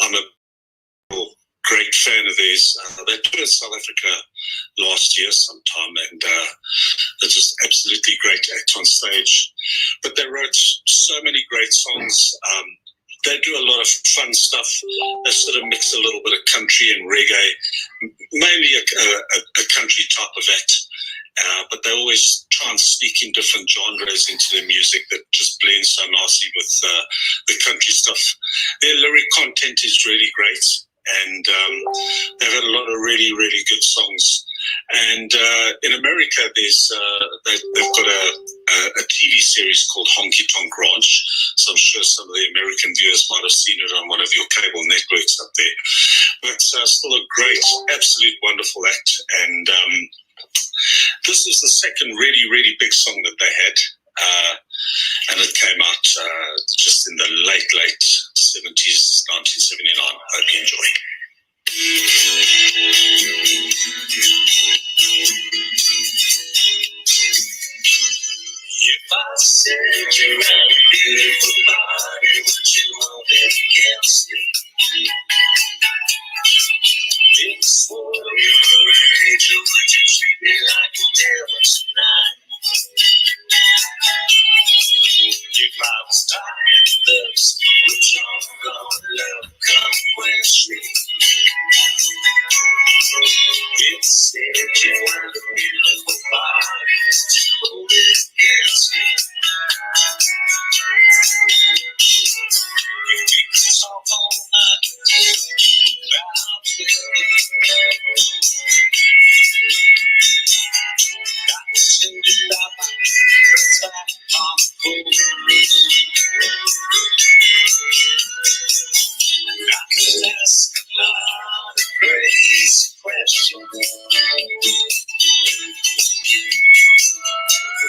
I'm a great fan of theirs. They toured in South Africa last year sometime, and they're just absolutely great act on stage. But they wrote so many great songs. They do a lot of fun stuff. They sort of mix a little bit of country and reggae, mainly a country type of act. But they always try and sneak in different genres into their music that just blends so nicely with the country stuff. Their lyric content is really great, and they've had a lot of really, really good songs. And in America, they've got a TV series called Honky Tonk Ranch. So I'm sure some of the American viewers might have seen it on one of your cable networks up there. But still a great, absolute wonderful act. And this is the second really, really big song that they had. And it came out just in the late 70s, 1979. I hope you enjoy. If I said you had a beautiful body, would you hold it against me? If I swore you were an angel, would you treat me like a devil tonight? If I was dying of thirst, would your love come quench me? If I said you had a beautiful body, would you hold it against me? If we could talk all night about it, got to send it out my back on cold. I could ask a lot of crazy questions.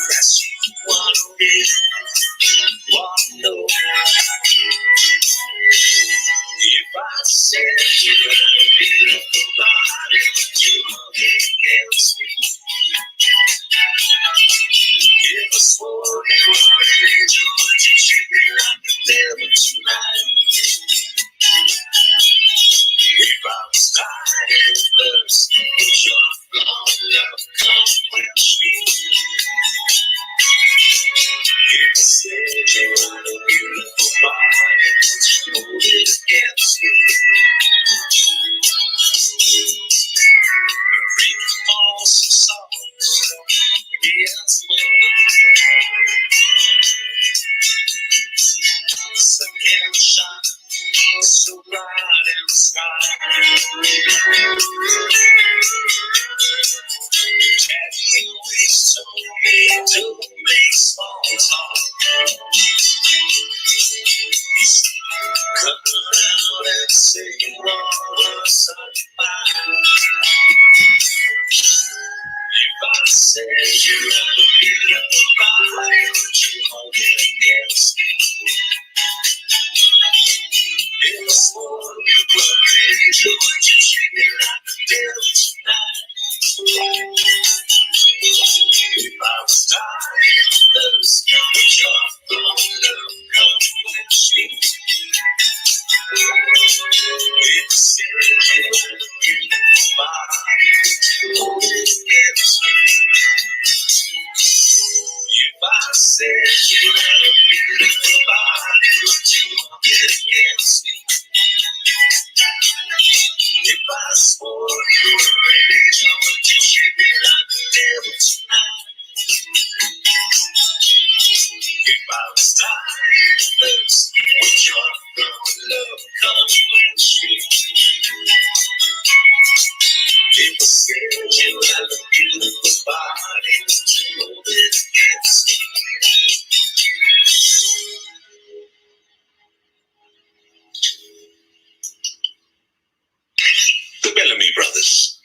That's what I really want to know. If I said you had a beautiful body, would you hold it against me? If I swore you were an angel, would you treat me like the devil tonight? If I was dying of thirst, would your love come quench me? If I said you had a beautiful body, would you hold it against me? Read all some songs, yes, sun can shine so bright in the sky. Have you always told me to make small talk? Come around and say you are such fine. If I said you had a beautiful body, would you hold it against me? If I swore you were an angel, would you treat me like the devil tonight? If I was dying of thirst, would your love come quench me? If I said you had a beautiful body, would you hold it against me? If I said you had a beautiful body, would you hold it against me? If I swore you were an angel, would you treat me like the devil tonight? If I was dying of thirst, would your love come quench me? If I said you had a beautiful body, would you hold it against me? The Bellamy Brothers.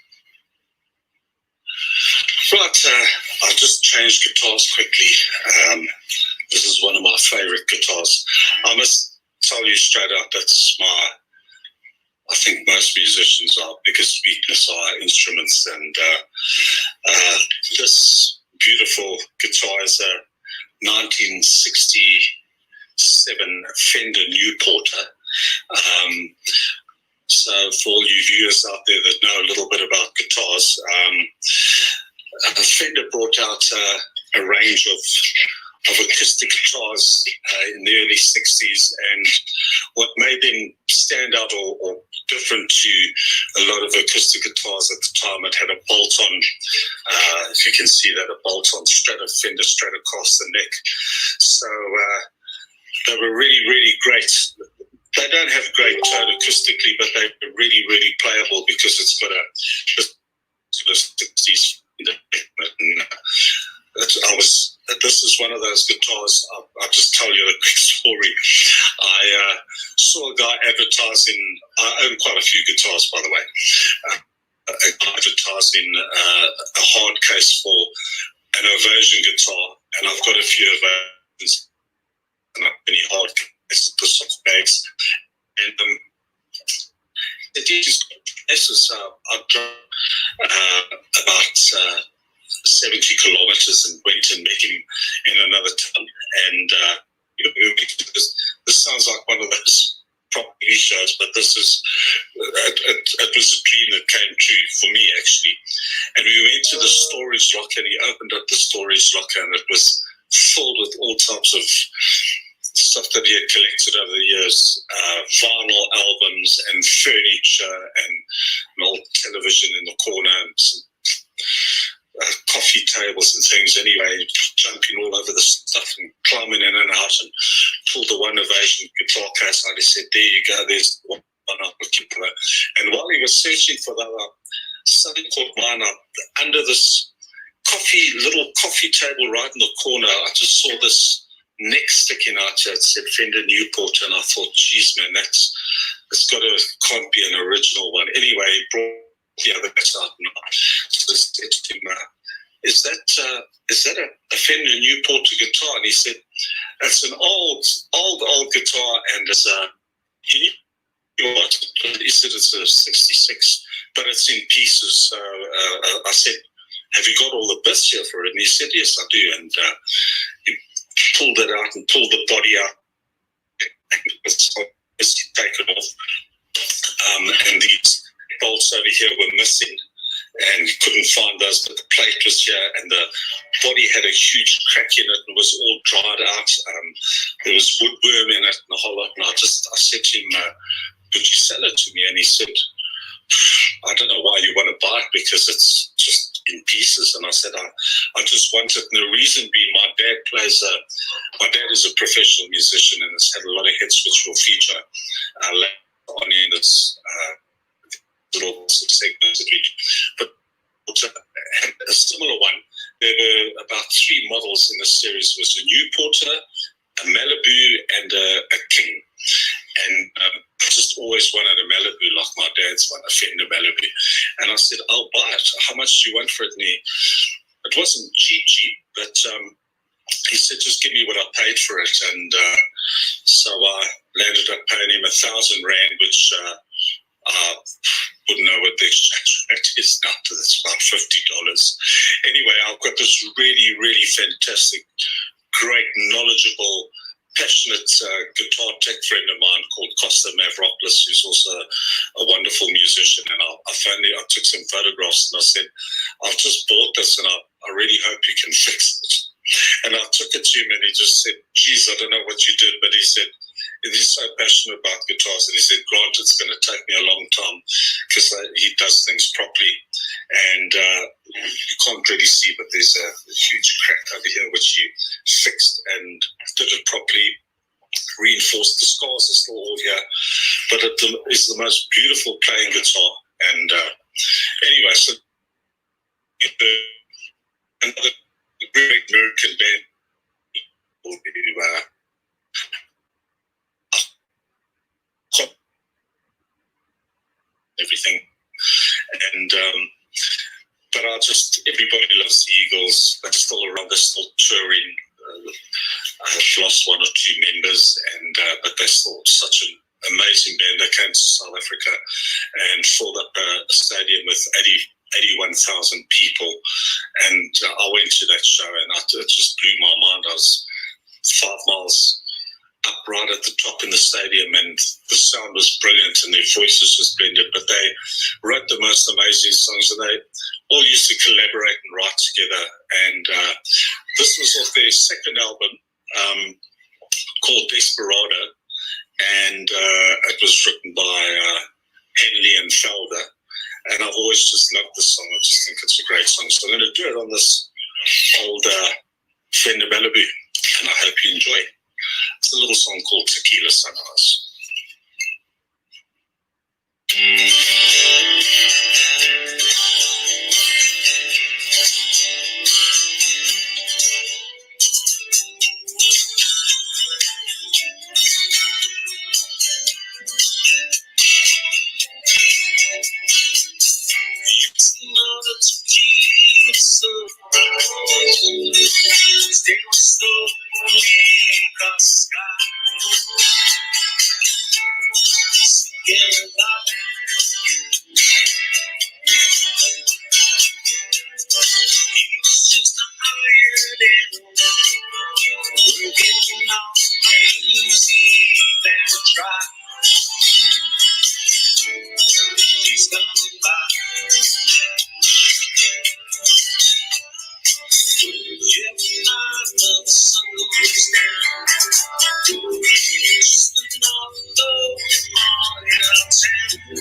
Right, I just changed guitars quickly. This is one of my favorite guitars. I must tell you straight up, I think most musicians, our biggest weakness are instruments, and this beautiful guitar is a 1967 Fender Newporter. So for all you viewers out there that know a little bit about guitars, Fender brought out a range of acoustic guitars in the early 60s, and what made them stand out or different to a lot of acoustic guitars at the time, it had a bolt-on, if you can see that, a bolt-on Fender Strat across the neck. So they were really, really great. They don't have great tone acoustically, but they're really, really playable because it's got a 60s. This is one of those guitars. I'll just tell you a quick story. I saw a guy advertising. I own quite a few guitars, by the way. A guy advertising a hard case for an Ovation guitar, and I've got a few of those, and I've many hard cases for soft bags. And the cases I drove about 70 kilometers and went and met him in another town. And this sounds like one of those property shows, but this is it was a dream that came true for me, actually. And we went to the storage locker, and he opened up the storage locker, and it was filled with all types of stuff that he had collected over the years, vinyl albums and furniture and an old television in the corner and some coffee tables and things. Anyway, jumping all over the stuff and climbing in and out, and pulled the one Ovation guitar case out. He said, "There you go, there's one I'm looking for." And while he was searching for that, something caught mine up. Under this little coffee table right in the corner, I just saw this neck sticking out. It said Fender Newport, and I thought, geez, man, can't be an original one. Anyway, he brought the other bits out, and I just said to him, is that a Fender Newport guitar? And he said, it's an old guitar, and it's he said it's a 66, but it's in pieces. So I said, have you got all the bits here for it? And he said, yes, I do. And he pulled it out and pulled the body out. It's taken off. And these bolts over here were missing, and couldn't find those, but the plate was here, and the body had a huge crack in it and was all dried out. There was woodworm in it and a whole lot. And I said to him, could you sell it to me? And he said, I don't know why you want to buy it, because it's just in pieces. And I said, I just want it. And the reason being, my dad is a professional musician and has had a lot of hits, which will feature later on in this little segment that we do. But a similar one, there were about 3 models in the series. It was a Newporter, a Malibu, and a King. And I just always wanted a Malibu, like my dad's one, a Fender Malibu. And I said, I'll buy it. How much do you want for it? And it wasn't cheap, but he said, just give me what I paid for it. And so I landed up paying him 1,000 rand, which I wouldn't know what the exchange rate is now. That's about $50. Anyway, I've got this really, really fantastic, great, knowledgeable, passionate guitar tech friend of mine called Costa Mavropoulos, who's also a wonderful musician. And I took some photographs, and I said, I've just bought this, and I really hope you can fix it. And I took it to him, and he just said, geez, I don't know what you did, but he said, he's so passionate about guitars, and he said, Grant, it's going to take me a long time, because he does things properly. And you can't really see, but there's a huge crack over here, which he fixed and did it properly, reinforced. The scars are still all here, but it is the most beautiful playing guitar. And anyway, so another great American band everything. And but everybody loves the Eagles. They're still around, they're still touring. I've lost 1 or 2 members, but they're still such an amazing band. They came to South Africa and filled up a stadium with 81,000 people. And I went to that show, and it just blew my mind. I was 5 miles up right at the top in the stadium, and the sound was brilliant and their voices were splendid, but they wrote the most amazing songs, and they all used to collaborate and write together. And this was off their second album called Desperado, and it was written by Henley and Felder, and I've always just loved the song. I just think it's a great song, so I'm going to do it on this old Fender Malibu, and I hope you enjoy it. It's a little song called Tequila Sunrise. It's another tequila sunrise. Stay slowly across the sky. Singing love. It's just a iron we're getting off the crazy that try. He's coming by. Every night the sun goes down. Just another morning out town.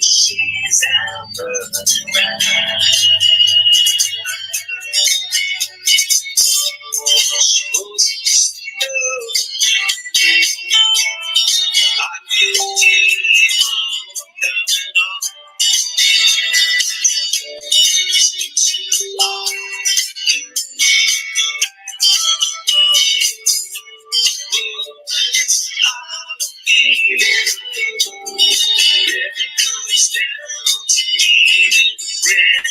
She's out the back. She was just I feel deep coming on. It's too long. It's hard feeling. It comes down to eating bread.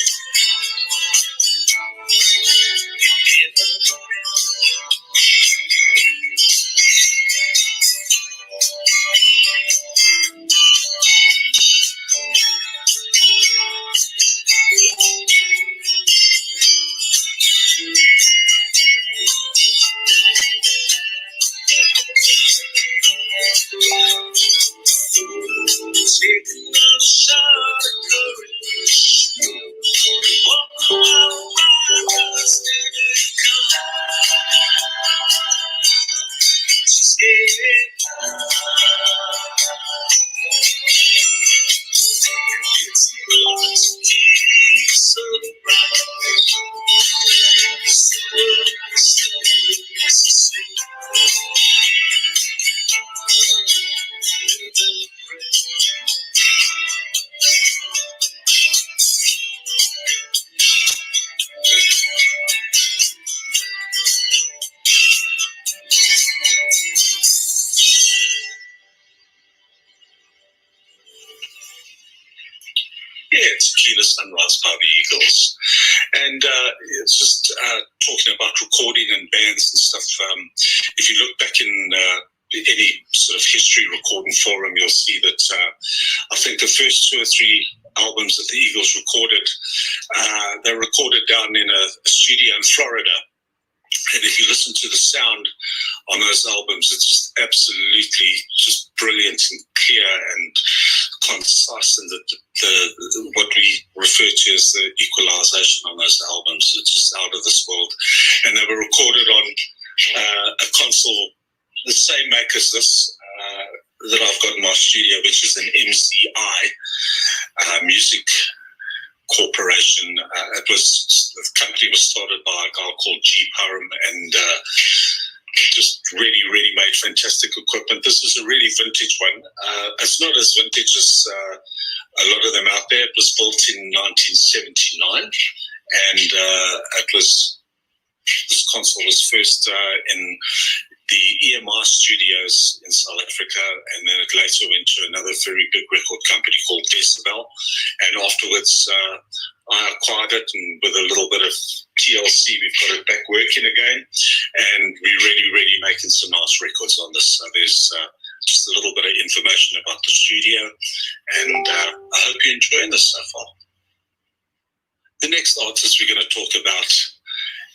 Taking a shot of courage. Walk around my steady it's not to keep so bright. Yeah, Tequila Sunrise by the Eagles. And it's just talking about recording and bands and stuff. If you look back in any sort of history recording forum, you'll see that I think the first 2 or 3 albums that the Eagles recorded, they recorded down in a studio in Florida. And if you listen to the sound on those albums, it's just absolutely just brilliant and clear and concise, and the what we refer to as the equalization on those albums, it's just out of this world. And they were recorded on a console, the same make as this, that I've got in my studio, which is an MCI Music Corporation. The company was started by a guy called G. Parham, and just really, really made fantastic equipment. This is a really vintage one. It's not as vintage as a lot of them out there. It was built in 1979, and this console was first in the EMI studios in South Africa, and then it later went to another very big record company called Decibel. And afterwards, I acquired it, and with a little bit of TLC, we've got it back working again. And we're really, really making some nice records on this. So there's just a little bit of information about the studio, and I hope you're enjoying this so far. The next artist we're going to talk about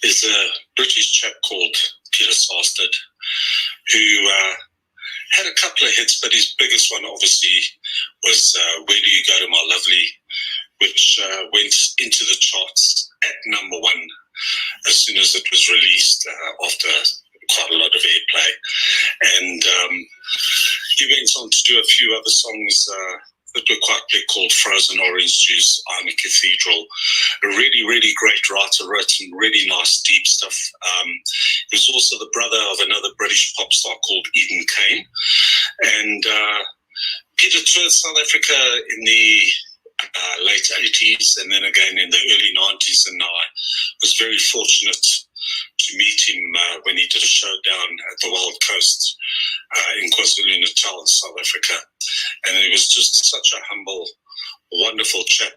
is a British chap called Peter Sastard, who a couple of hits, but his biggest one obviously was Where Do You Go to My Lovely, which went into the charts at number one as soon as it was released after quite a lot of airplay. And he went on to do a few other songs that were quite big called Frozen Orange Juice, I'm a Cathedral. A really, really great writer, wrote some really nice deep stuff. He was also the brother of another British pop star called Eden Kane. And Peter toured South Africa in the late 80s and then again in the early 90s, and I was very fortunate to meet him when he did a show down at the Wild Coast in KwaZulu-Natal, South Africa. And he was just such a humble, wonderful chap,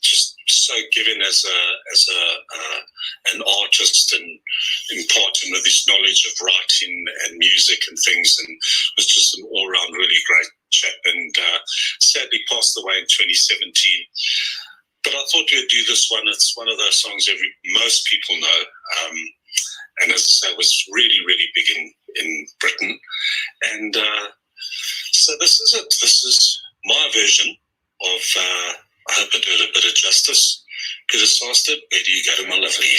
just so given as an artist and imparting with his knowledge of writing and music and things, and was just an all-round really great chap, and sadly passed away in 2017. But I thought we'd do this one. It's one of those songs most people know, and as I say, was really, really big in Britain. And so this is it. This is my version of, I hope I did a bit of justice, Peter Sastard, Where Do You Go to My Lovely?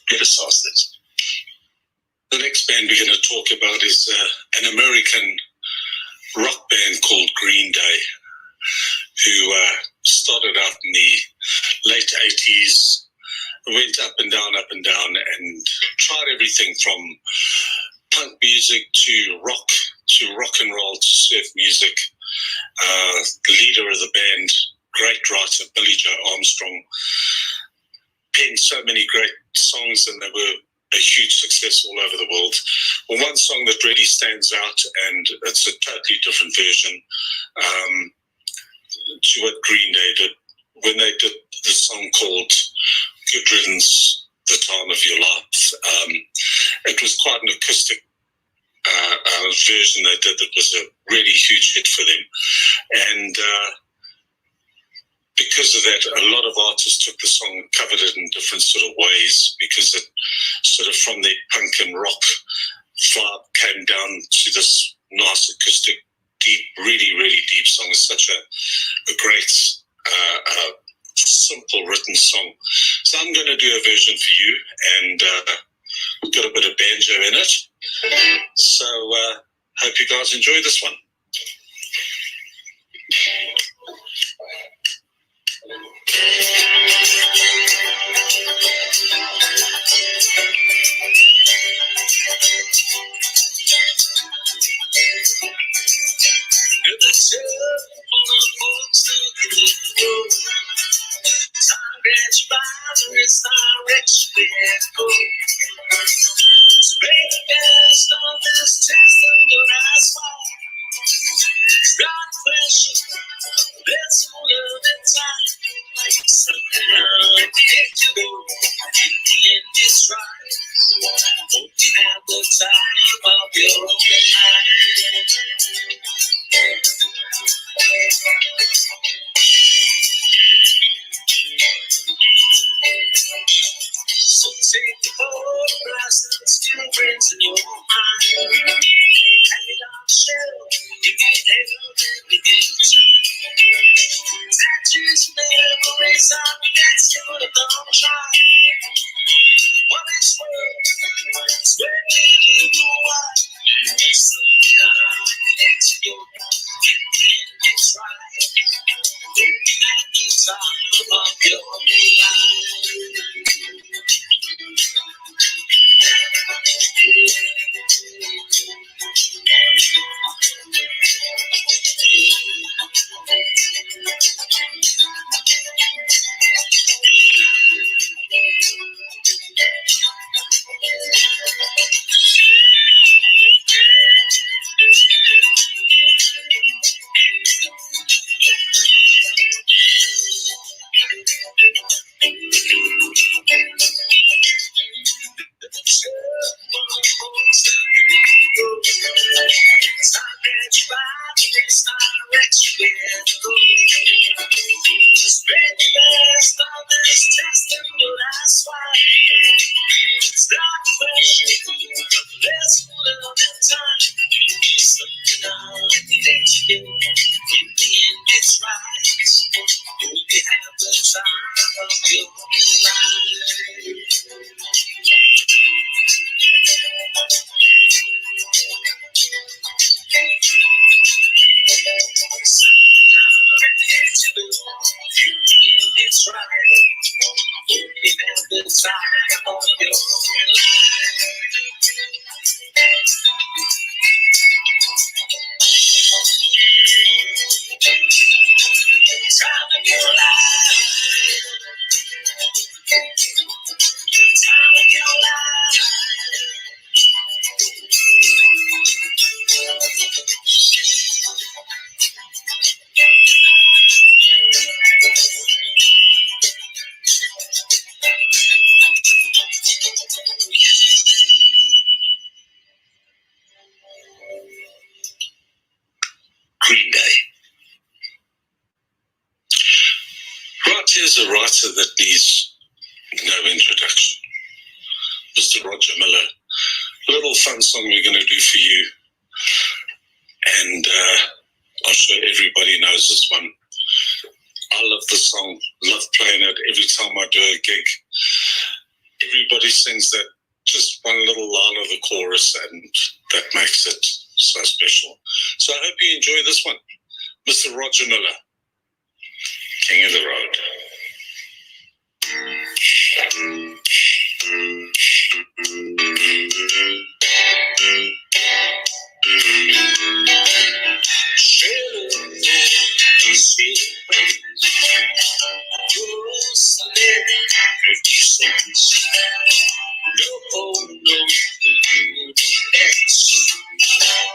criticized it. The next band we're going to talk about is an American rock band called Green Day, who started out in the late 80s, went up and down, and tried everything from punk music to rock and roll to surf music. The leader of the band, great writer, Billy Joe Armstrong, penned so many great songs, and they were a huge success all over the world. Well, one song that really stands out, and it's a totally different version to what Green Day did, when they did the song called Good Riddance, The Time of Your Life. It was quite an acoustic version they did that was a really huge hit for them. And because of that, a lot of artists took the song and covered it in different sort of ways, because it sort of from their punk and rock vibe came down to this nice acoustic, deep, really, really deep song. It's such a great, simple written song. So I'm going to do a version for you, and got a bit of banjo in it. So hope you guys enjoy this one. So take the photographs and still brings in your mind. And it all show you can never begin to. That just memories of that's gonna come try. What is worth? Where did you go? So it's your it's right. Looking at the top of your life. Green Day. Right, here's a writer that needs no introduction. Mr. Roger Miller. A little fun song we're going to do for you. And I'm sure everybody knows this one. I love the song, love playing it every time I do a gig. everybody sings that just one little line of the chorus, and that makes it so special. So I hope you enjoy this one. Mr. Roger Miller, King of the Road.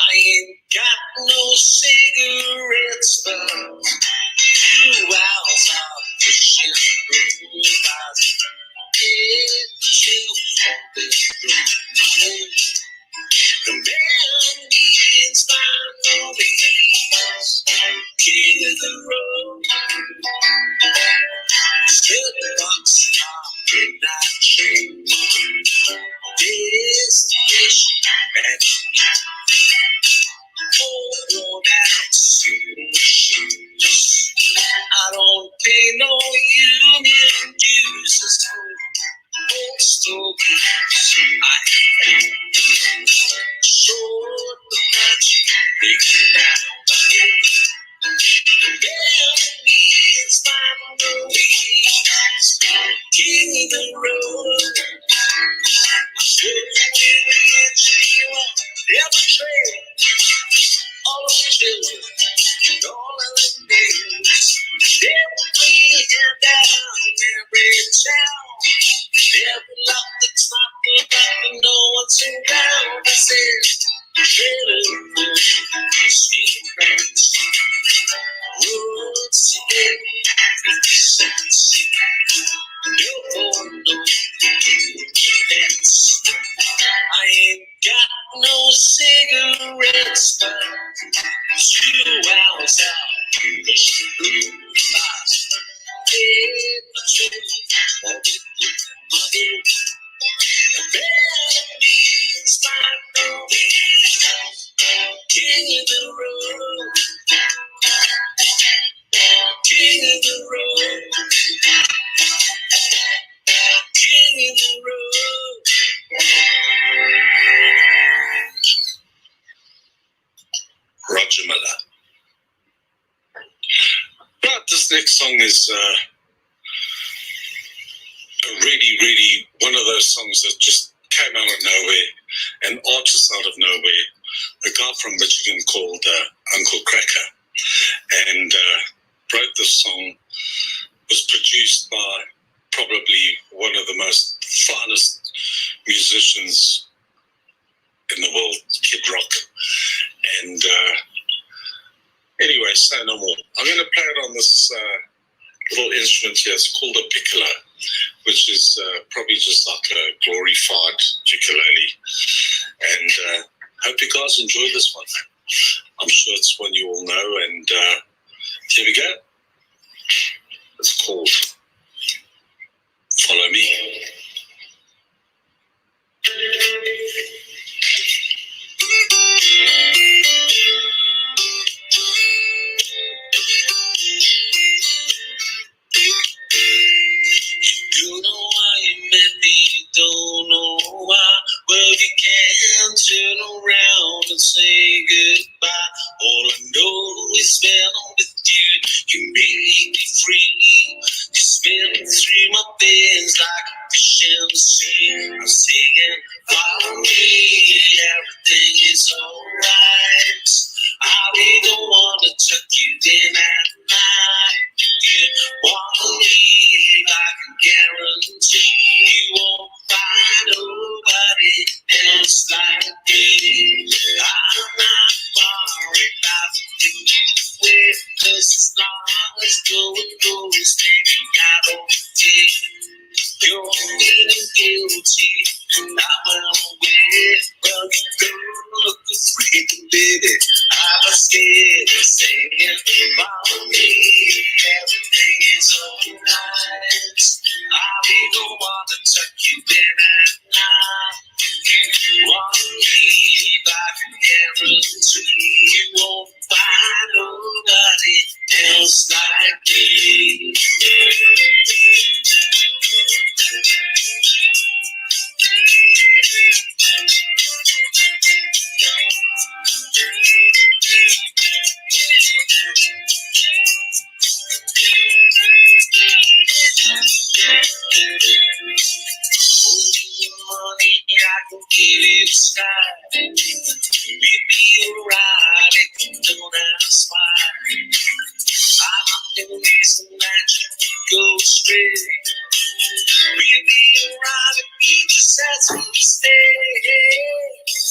I ain't got no cigarettes, but 2 hours of fishing bars. The man needs my movies, king of the road. Stood the box top midnight train. Destination back home, worn out shoes. I don't pay no union dues. This old stories I have. Short the match, breaking out the head. There means my movies, king of the road. Never trade all of the children, all of the names. Never be down in every town. Never lock the top and no one's around. I said, better sweet friends. Roads again, 50 cents. No more, no defense. I ain't got no cigarettes, but 2 hours out in the street. Get my truth, won't get money. That means my movies, king of the road, king of the road, king of the road. Roger Miller. Right, this next song is really one of those songs that just came out of nowhere, an artist out of nowhere, a guy from Michigan called Uncle Cracker, and wrote this song. Was produced by probably one of the most finest musicians in the world, Kid Rock. And anyway, say no more. I'm going to play it on this little instrument here. It's called a piccolo, which is probably just like a glorified ukulele. And hope you guys enjoy this one. I'm sure it's one you all know. And here we go. It's called Follow Me. You know why you met me, you don't know why. Well, you can't turn around and say goodbye. All I know is when I'm with you, you make me free. You spin through my veins like a fish in the sea. I'm singing, follow me, everything is alright. I'll be the one to tuck you in at night. You wanna leave, I can guarantee you won't find nobody else like me. I'm not worried about you, cause as long as going goes, baby, I don't take. You're feeling guilty, and I'm aware. Well, you don't look free, baby. I was scared of saying, follow me, everything is alright. I'll be the one to tuck you in at night. You want to leave, I can guarantee you won't find nobody else like me. Money, I can give you the sky. Give me a ride if you don't ask why. I'm always the magic goes straight. Give me a ride if you just ask me to stay.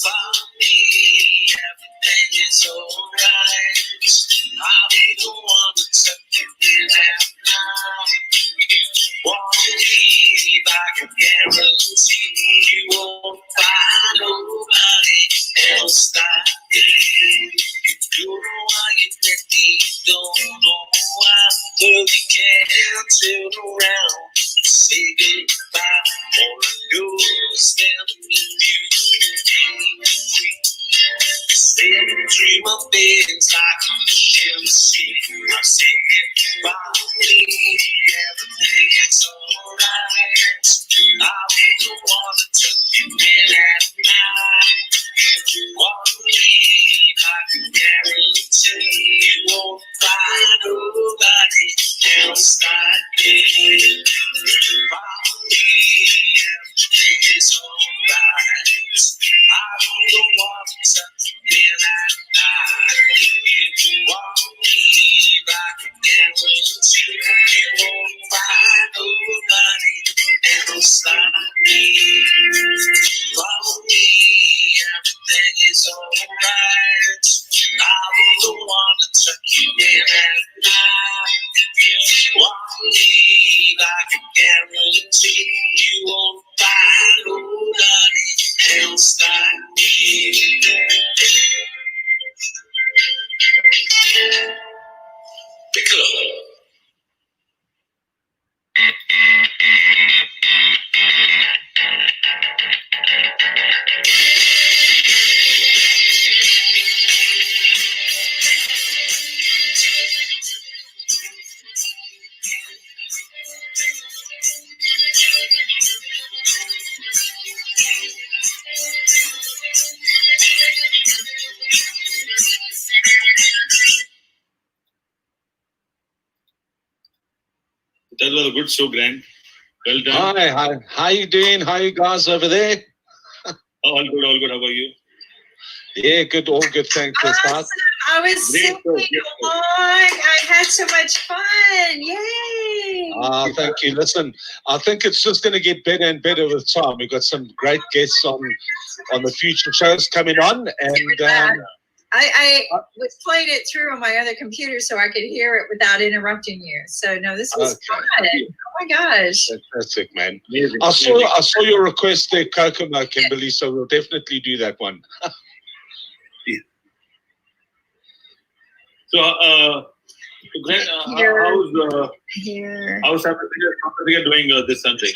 For me, everything is alright. I'll be the one to tuck you in at night. Won't leave, I can guarantee you won't find nobody else like me. You don't know why you met me, don't know why, but we can't turn around and say goodbye. All I know is that you free. Stay and dream of things I can share the sea. I say goodbye, everything is alright. I'll be the one to tuck you in at night. Won't leave, I can guarantee you won't find nobody else like me. Won't leave, everything is alright. I'll be the one to tuck you in at night. Won't leave, I can guarantee you won't find nobody else like me. Won't leave, everything is alright. I'll be the one to tuck you in at night. Won't leave, I can guarantee you won't find nobody else like me. Tequila. That was a good show, Grant. Well done. Hi. How you doing? How you guys over there? All good, all good. How are you? Yeah, good, all good. Thanks. Awesome. I was singing along. I had so much fun. Yay. Thank you. Listen, I think it's just going to get better and better with time. We've got some great guests on the future shows coming on, and I was playing it through on my other computer so I could hear it without interrupting you. So no, this was fun. Oh my gosh. Fantastic, man. Amazing. I saw your request there, Kokomo, Kimberly, so we'll definitely do that one. So, Grant, how's South Africa doing this Sunday?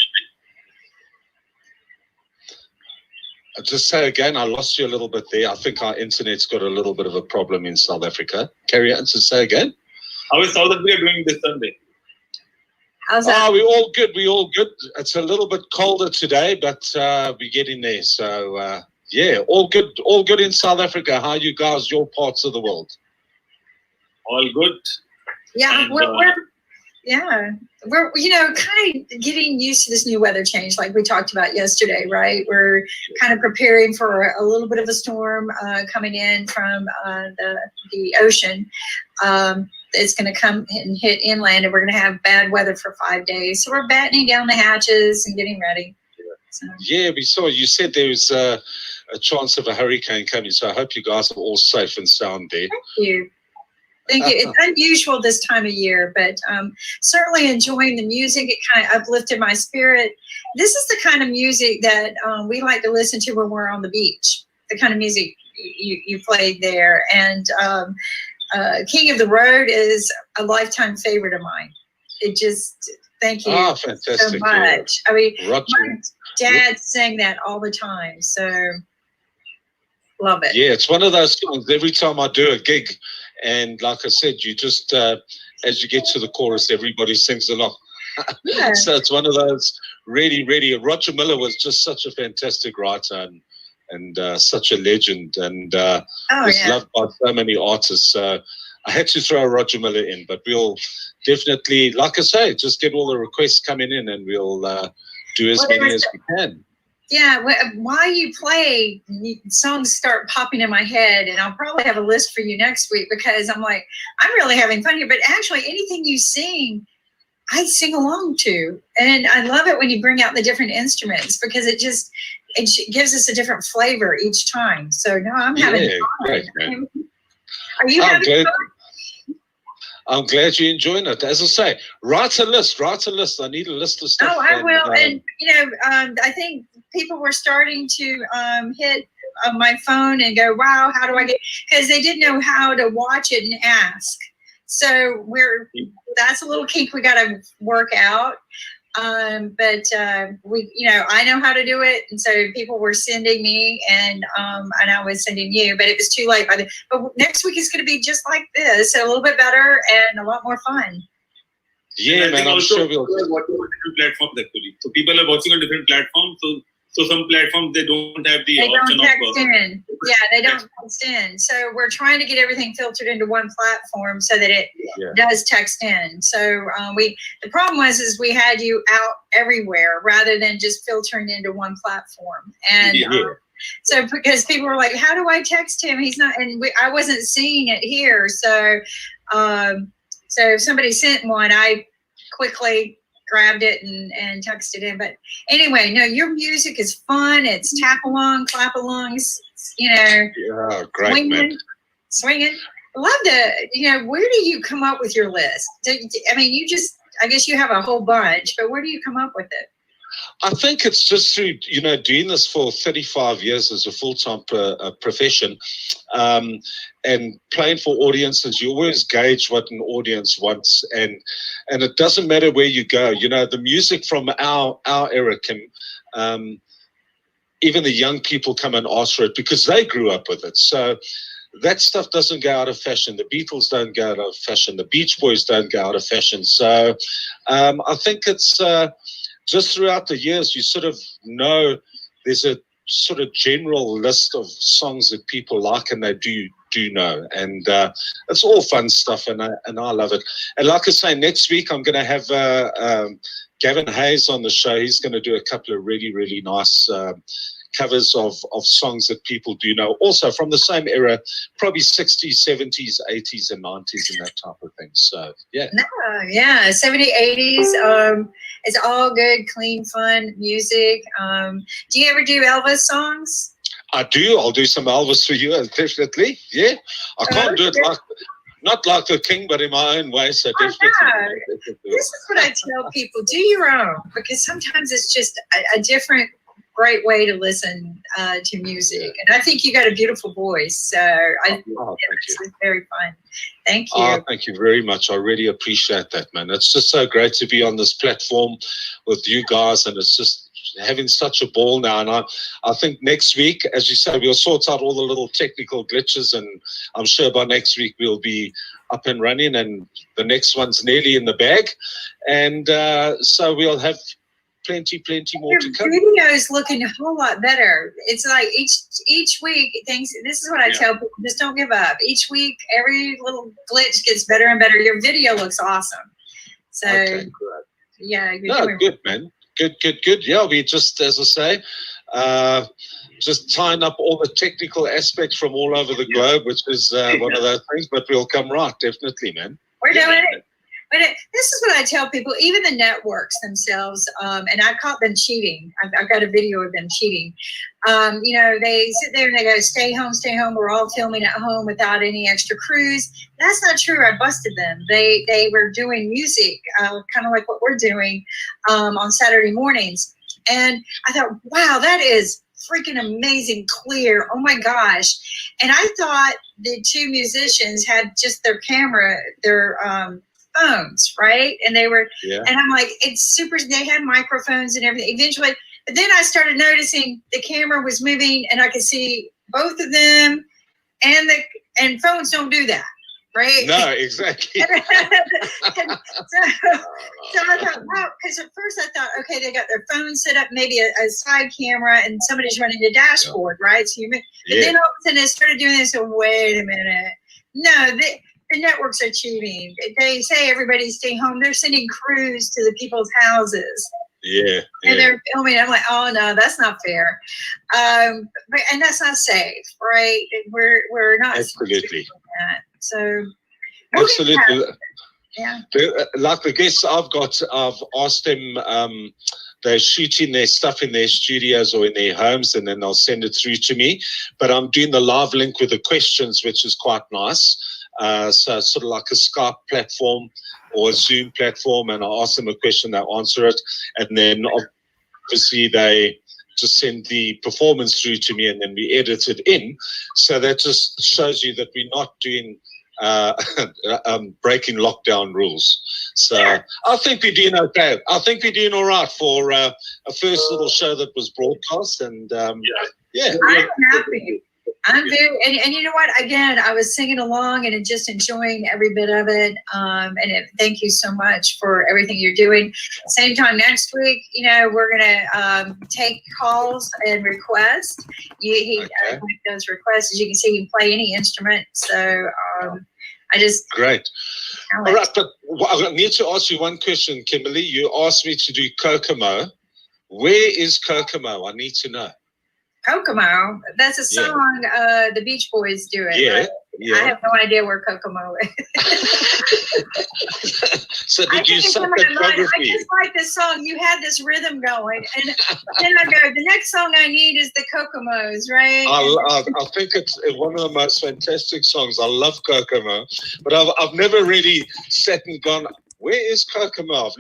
I'll just say again, I lost you a little bit there. I think our internet's got a little bit of a problem in South Africa. Carry on, to say again. How is South Africa doing this Sunday? How's that? We're all good. We're all good. It's a little bit colder today, but we're getting there. So, yeah, all good. All good in South Africa. How are you guys, your parts of the world? All good. Yeah, And, we're kind of getting used to this new weather change, like we talked about yesterday, right? We're kind of preparing for a little bit of a storm coming in from the ocean. It's going to come and hit inland, and we're going to have bad weather for 5 days. So we're battening down the hatches and getting ready. So. Yeah, we saw. You said there was a chance of a hurricane coming, so I hope you guys are all safe and sound there. Thank you. Thank you. It's unusual this time of year, but certainly enjoying the music. It kind of uplifted my spirit. This is the kind of music that we like to listen to when we're on the beach, the kind of music you played there. And King of the Road is a lifetime favorite of mine. It just, thank you fantastic. so much. Yeah. I mean, Roger. my dad sang that all the time, so love it. Yeah, it's one of those songs. Every time I do a gig, and like I said, you just, as you get to the chorus, everybody sings along. Yeah. So it's one of those really, Roger Miller was just such a fantastic writer and such a legend, and was loved by so many artists. So I had to throw Roger Miller in, but we'll definitely, like I say, just get all the requests coming in, and we'll do as many as we can. Yeah, while you play, songs start popping in my head, and I'll probably have a list for you next week, because I'm like, I'm really having fun here. But actually, anything you sing, I sing along to, and I love it when you bring out the different instruments, because it gives us a different flavor each time. So no, I'm having fun. Great, man. Are you having fun? I'm glad you're enjoying it. As I say, write a list. I need a list of stuff. Oh, I will. And, I think people were starting to hit my phone and go, wow, how do I get, because they didn't know how to watch it and ask. So that's a little kink we got to work out. But I know how to do it. And so people were sending me, and I was sending you, but it was too late but next week is going to be just like this, a little bit better and a lot more fun. Yeah, man, I'm sure we'll. Watching on different platforms, actually. So people are watching on different platforms. So some platforms, they don't have the option of text in. Yeah, they don't text in. So we're trying to get everything filtered into one platform so that it does text in. So the problem was we had you out everywhere rather than just filtering into one platform. And so because people were like, how do I text him? He's not, and I wasn't seeing it here. So if somebody sent one, I quickly grabbed it and texted in. But anyway, no, your music is fun. It's tap along, clap alongs, Yeah, great, swinging. I love to, where do you come up with your list? I mean, I guess you have a whole bunch, but where do you come up with it? I think it's just through, doing this for 35 years as a full-time profession, and playing for audiences. You always gauge what an audience wants, and it doesn't matter where you go. The music from our era can, even the young people come and ask for it because they grew up with it. So that stuff doesn't go out of fashion. The Beatles don't go out of fashion. The Beach Boys don't go out of fashion. So I think it's just throughout the years, you sort of know there's a sort of general list of songs that people like, and they do know. And it's all fun stuff, and I love it. And like I say, next week I'm going to have Gavin Hayes on the show. He's going to do a couple of really, really nice covers of songs that people do know, also from the same era, probably 60s, 70s, 80s, and 90s, and that type of thing. So, yeah. No, yeah, 70s, 80s. It's all good, clean, fun music. Do you ever do Elvis songs? I do. I'll do some Elvis for you, definitely. Yeah. I can't do it not like the king, but in my own way. So definitely. This is what I tell people: do your own, because sometimes it's just a different, great way to listen to music. And I think you got a beautiful voice. So it's very fun. Thank you. Oh, thank you very much. I really appreciate that, man. It's just so great to be on this platform with you guys, and it's just having such a ball now. And I think next week, as you say, we'll sort out all the little technical glitches, and I'm sure by next week we'll be up and running, and the next one's nearly in the bag. And so we'll have plenty more to come. Your video's looking a whole lot better. It's like each week things. This is what I tell people: just don't give up. Each week, every little glitch gets better and better. Your video looks awesome. So yeah, you're good, man. Good. Yeah, we just, as I say, just tying up all the technical aspects from all over the globe, which is one of those things. But we'll come right, definitely, man. We're doing it. But this is what I tell people, even the networks themselves, and I caught them cheating. I've got a video of them cheating. They sit there and they go, stay home. We're all filming at home without any extra crews. That's not true. I busted them. They were doing music, kind of like what we're doing on Saturday mornings. And I thought, wow, that is freaking amazing, clear. Oh my gosh. And I thought the two musicians had just their camera, their phones, right? And they were, and I'm like, it's super. They had microphones and everything. Eventually, but then I started noticing the camera was moving, and I could see both of them. And phones don't do that, right? No, exactly. So I thought, wow, because at first I thought, okay, they got their phone set up, maybe a side camera, and somebody's running the dashboard, right? So but then all of a sudden they started doing this. So wait a minute, no, the networks are cheating. They say everybody's staying home. They're sending crews to the people's houses. Yeah. And they're filming. I'm like, oh no, that's not fair. And that's not safe, right? We're not Absolutely. that. So Absolutely. Yeah. Like the guests I've got, I've asked them, they're shooting their stuff in their studios or in their homes, and then they'll send it through to me. But I'm doing the live link with the questions, which is quite nice. So it's sort of like a Skype platform or a Zoom platform, and I ask them a question, they answer it, and then obviously they just send the performance through to me, and then we edit it in. So that just shows you that we're not doing breaking lockdown rules. So I think we're doing okay. I think we're doing all right for a first little show that was broadcast, and yeah. I'm happy. I'm very, and you know what? Again, I was singing along and just enjoying every bit of it. Thank you so much for everything you're doing. Same time next week, we're gonna take calls and requests. He does requests. As you can see, he can play any instrument. So great. All right, but I need to ask you one question, Kimberly. You asked me to do Kokomo. Where is Kokomo? I need to know. Kokomo, that's a song the Beach Boys do it. Yeah, right? yeah. I have no idea where Kokomo is. So did you suck at geography? I just like this song. You had this rhythm going. And then I go, the next song I need is the Kokomos, right? I think it's one of the most fantastic songs. I love Kokomo. But I've never really sat and gone, where is Kokomo?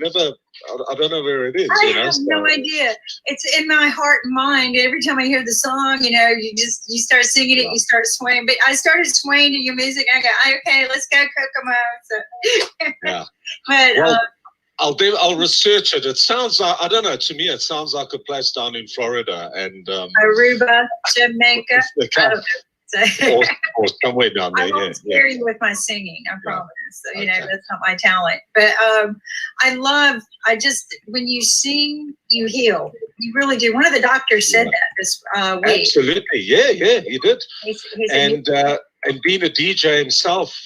I don't know where it is. I have no idea. It's in my heart and mind. Every time I hear the song, you start singing it, you start swaying. But I started swaying to your music. I go, okay, let's go Kokomo. So, yeah. But I'll research it. It sounds like, I don't know, to me it sounds like a place down in Florida and Aruba, Jamaica. or somewhere down there. I won't scare you with my singing, I promise. So, that's not my talent. But when you sing, you heal. You really do. One of the doctors said that this week. Absolutely. Yeah, he did. And being a DJ himself,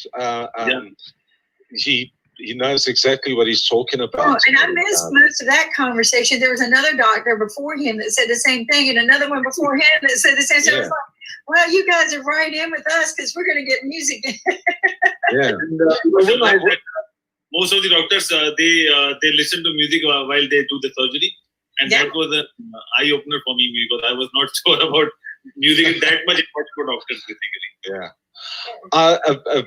he knows exactly what he's talking about. Oh, and I missed most of that conversation. There was another doctor before him that said the same thing, and another one before him that said the same thing. I was like, well, you guys are right in with us because we're going to get music. Yeah. Most of the doctors, they listen to music while they do the surgery. And that was an eye-opener for me because I was not sure about music that much important for doctors, basically. Yeah.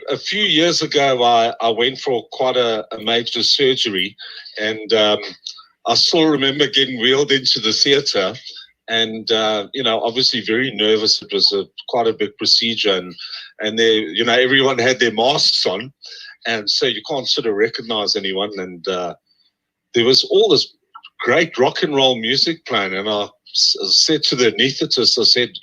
A few years ago, I went for quite a major surgery, and I still remember getting wheeled into the theatre, and obviously very nervous. It was quite a big procedure, and they, everyone had their masks on, and so you can't sort of recognize anyone. And there was all this great rock and roll music playing, and I said to the anaesthetist, I said,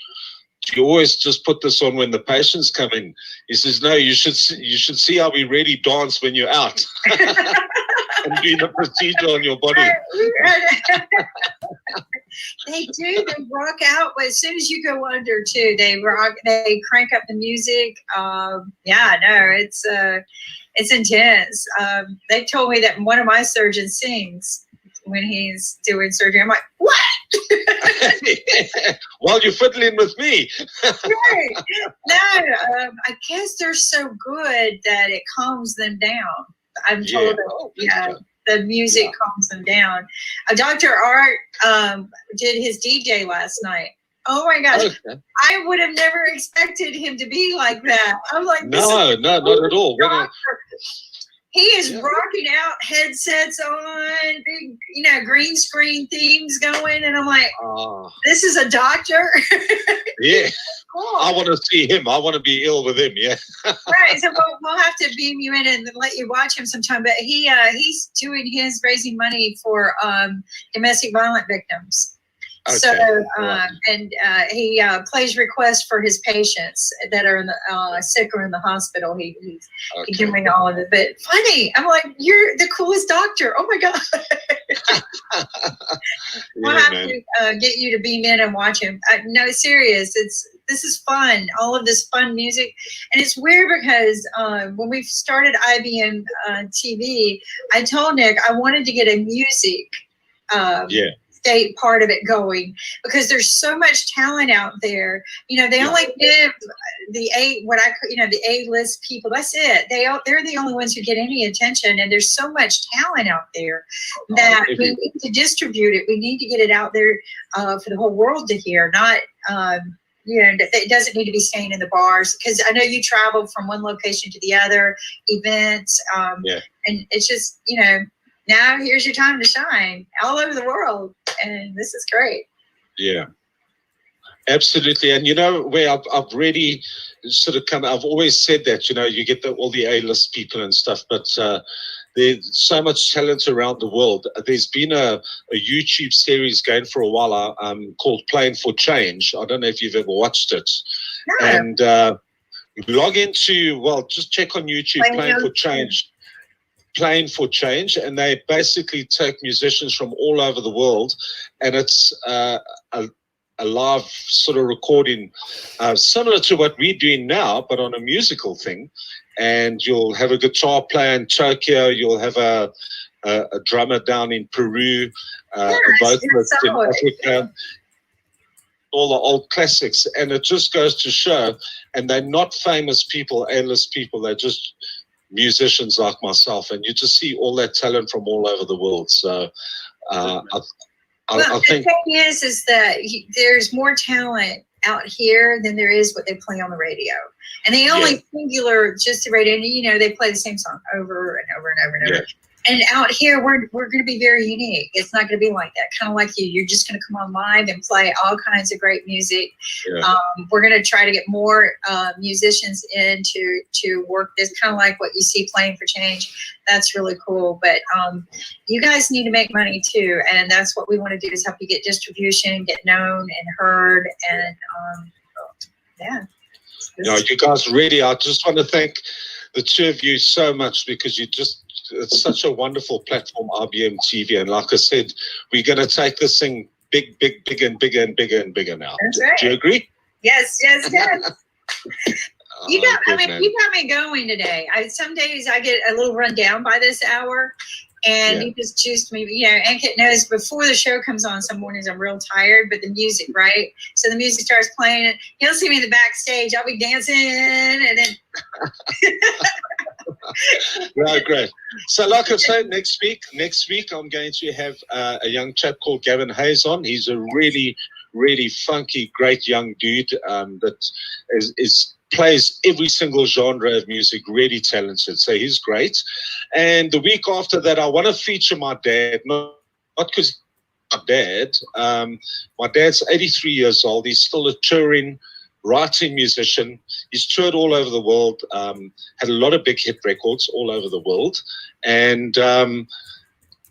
do you always just put this on when the patients come in? He says, no, you should see how we really dance when you're out and doing a procedure on your body. They do. They rock out as soon as you go under too. They rock. They crank up the music. It's intense. They told me that one of my surgeons sings when he's doing surgery. I'm like, what? While you're fiddling with me. Right. No, I guess they're so good that it calms them down. I'm told that, the music calms them down. Dr. Art did his DJ last night. Oh my gosh. Okay. I would have never expected him to be like that. I'm like, no, not at all. He is rocking out, headsets on, big, green screen themes going, and I'm like, this is a doctor? Yeah. Cool. I want to see him. I want to be ill with him, yeah. Right, so we'll have to beam you in and let you watch him sometime, but he's doing his raising money for domestic violence victims. Okay. So, he plays requests for his patients that are in the sick or in the hospital. He's doing all of it. But funny, I'm like, you're the coolest doctor. Oh my God. We'll have to get you to beam in and watch him. No, serious. this is fun. All of this fun music, and it's weird because when we started IBM TV, I told Nick I wanted to get a music state part of it going because there's so much talent out there. You know, they only give the the A-list people. That's it. They're the only ones who get any attention, and there's so much talent out there that we need to distribute it. We need to get it out there for the whole world to hear. Not it doesn't need to be staying in the bars, because I know you travel from one location to the other, events, and it's just now here's your time to shine all over the world, and this is great. Yeah, absolutely. And where I've really sort of I've always said that you get all the A-list people and stuff, but there's so much talent around the world. There's been a YouTube series going for a while called Playing for Change. I don't know if you've ever watched it. No. And log into, just check on YouTube, Playing for Change, and they basically take musicians from all over the world, and it's a live sort of recording, similar to what we're doing now, but on a musical thing. And you'll have a guitar player in Tokyo, you'll have a drummer down in Peru, a vocalist in Africa, all the old classics. And it just goes to show, and they're not famous people, A-list people, they're just musicians like myself, and you just see all that talent from all over the world. So I think the thing is that there's more talent out here than there is what they play on the radio, and they only singular just the radio. And they play the same song over and over and over and over. And out here, we're going to be very unique. It's not going to be like that. Kind of like you. You're just going to come on live and play all kinds of great music. Yeah. We're going to try to get more musicians in to work this, kind of like what you see Playing for Change. That's really cool. But you guys need to make money too. And that's what we want to do, is help you get distribution, get known and heard. And you guys really, I just want to thank the two of you so much, because it's such a wonderful platform, IBM TV. And like I said, we're going to take this thing big and bigger and bigger and bigger now. That's right. Do you agree? Yes. You got me going today. Some days I get a little run down by this hour, and you just juiced me. Ankit knows before the show comes on, some mornings I'm real tired, but the music, right? So the music starts playing, and he'll see me in the backstage. I'll be dancing, and then. Right, great. So like I said, next week I'm going to have a young chap called Gavin Hayes on. He's a really, really funky, great young dude that plays every single genre of music, really talented. So he's great. And the week after that, I want to feature my dad, not because my dad. My dad's 83 years old. He's still a touring, writing musician. He's toured all over the world, had a lot of big hit records all over the world. And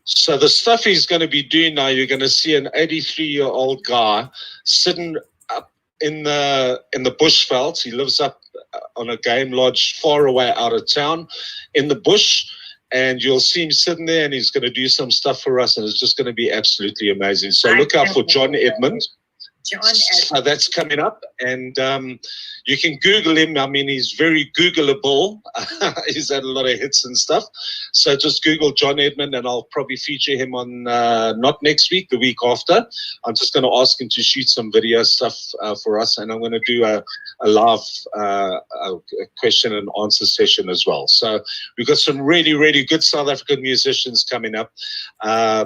so the stuff he's going to be doing now, you're going to see an 83-year-old guy sitting up in the bushveld. He lives up on a game lodge far away out of town in the bush. And you'll see him sitting there, and he's going to do some stuff for us, and it's just going to be absolutely amazing. So look out for John Edmund. So that's coming up, and you can Google him. I mean, he's very Googleable. He's had a lot of hits and stuff. So just Google John Edmund, and I'll probably feature him on not next week, the week after. I'm just going to ask him to shoot some video stuff for us, and I'm going to do a live question and answer session as well. So we've got some really, really good South African musicians coming up.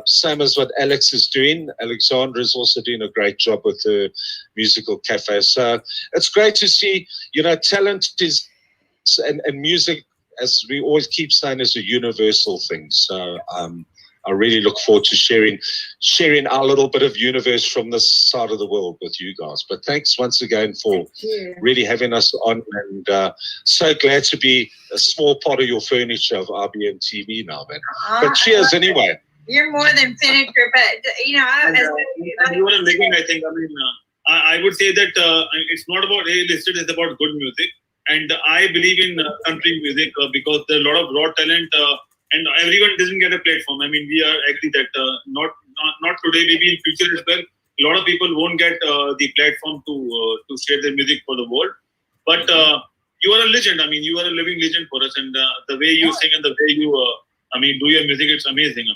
Same as what Alex is doing. Alexandra is also doing a great job with the musical cafe. So it's great to see, talent is, and music, as we always keep saying, is a universal thing. So I really look forward to sharing our little bit of universe from this side of the world with you guys. But thanks once again for really having us on, and so glad to be a small part of your furniture of IBM TV now, man. But cheers anyway. You're more than finisher, but I think, I would say that it's not about A-listed, it's about good music. And I believe in country music because there are a lot of raw talent, and everyone doesn't get a platform. I mean, we are agree that not today, maybe in future as well, a lot of people won't get the platform to share their music for the world. But you are a legend. I mean, you are a living legend for us, and the way you sing and the way you, do your music, it's amazing.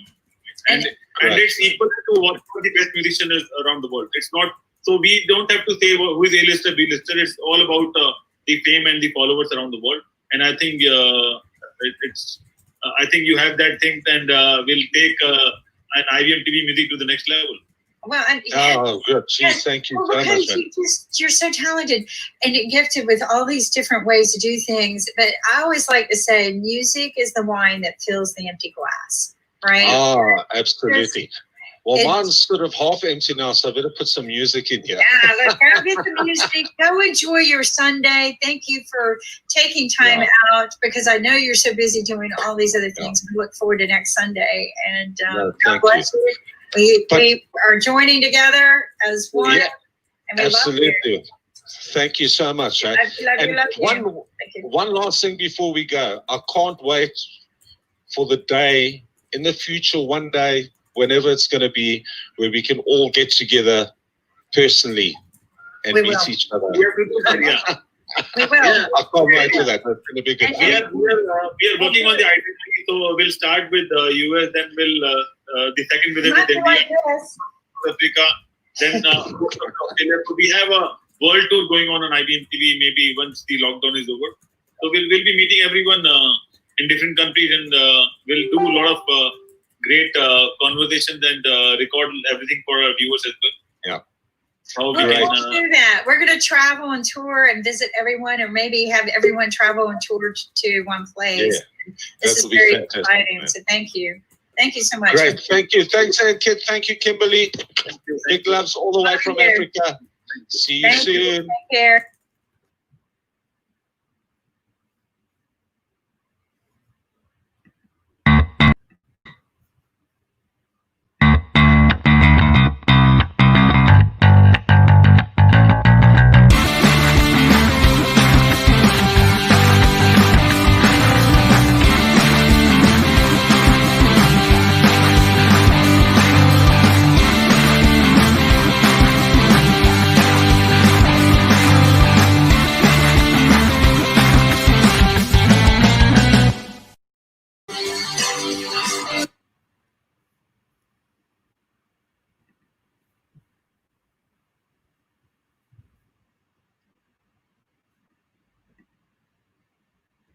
And it's equal to what the best musician is around the world. It's not, so we don't have to say who is A-lister, B-lister. It's all about the fame and the followers around the world. And I think I think you have that thing, and will take an IBM TV music to the next level. Well, oh, good. Jeez, thank you so much. You're so talented and gifted with all these different ways to do things. But I always like to say, music is the wine that fills the empty glass, right? Oh, absolutely. Well, mine's sort of half empty now, so I better put some music in here. Yeah, let's go get the music. Go enjoy your Sunday. Thank you for taking time out, because I know you're so busy doing all these other things. We look forward to next Sunday. And God bless you. We are joining together as one. Yeah, and we absolutely. Love you. Thank you so much. Right? One last thing before we go. I can't wait for the day in the future, one day, whenever it's going to be, where we can all get together personally and meet each other. We will. I can't wait for that. That's going to be good. We are working on the identity, so we'll start with US, then we'll the second visit with India, Africa, then Australia. So we have a world tour going on IBM TV. Maybe once the lockdown is over, so we'll be meeting everyone in different countries, and we'll do a lot of great conversations and record everything for our viewers as well. Yeah. We'll do that. We're going to travel and tour and visit everyone, or maybe have everyone travel and tour to one place. Yeah, this is very exciting. So thank you. Thank you so much. Great. Thank you. Thanks, Kit. Thank you, Kimberly. Big loves all the way from Africa. See you soon. Take care.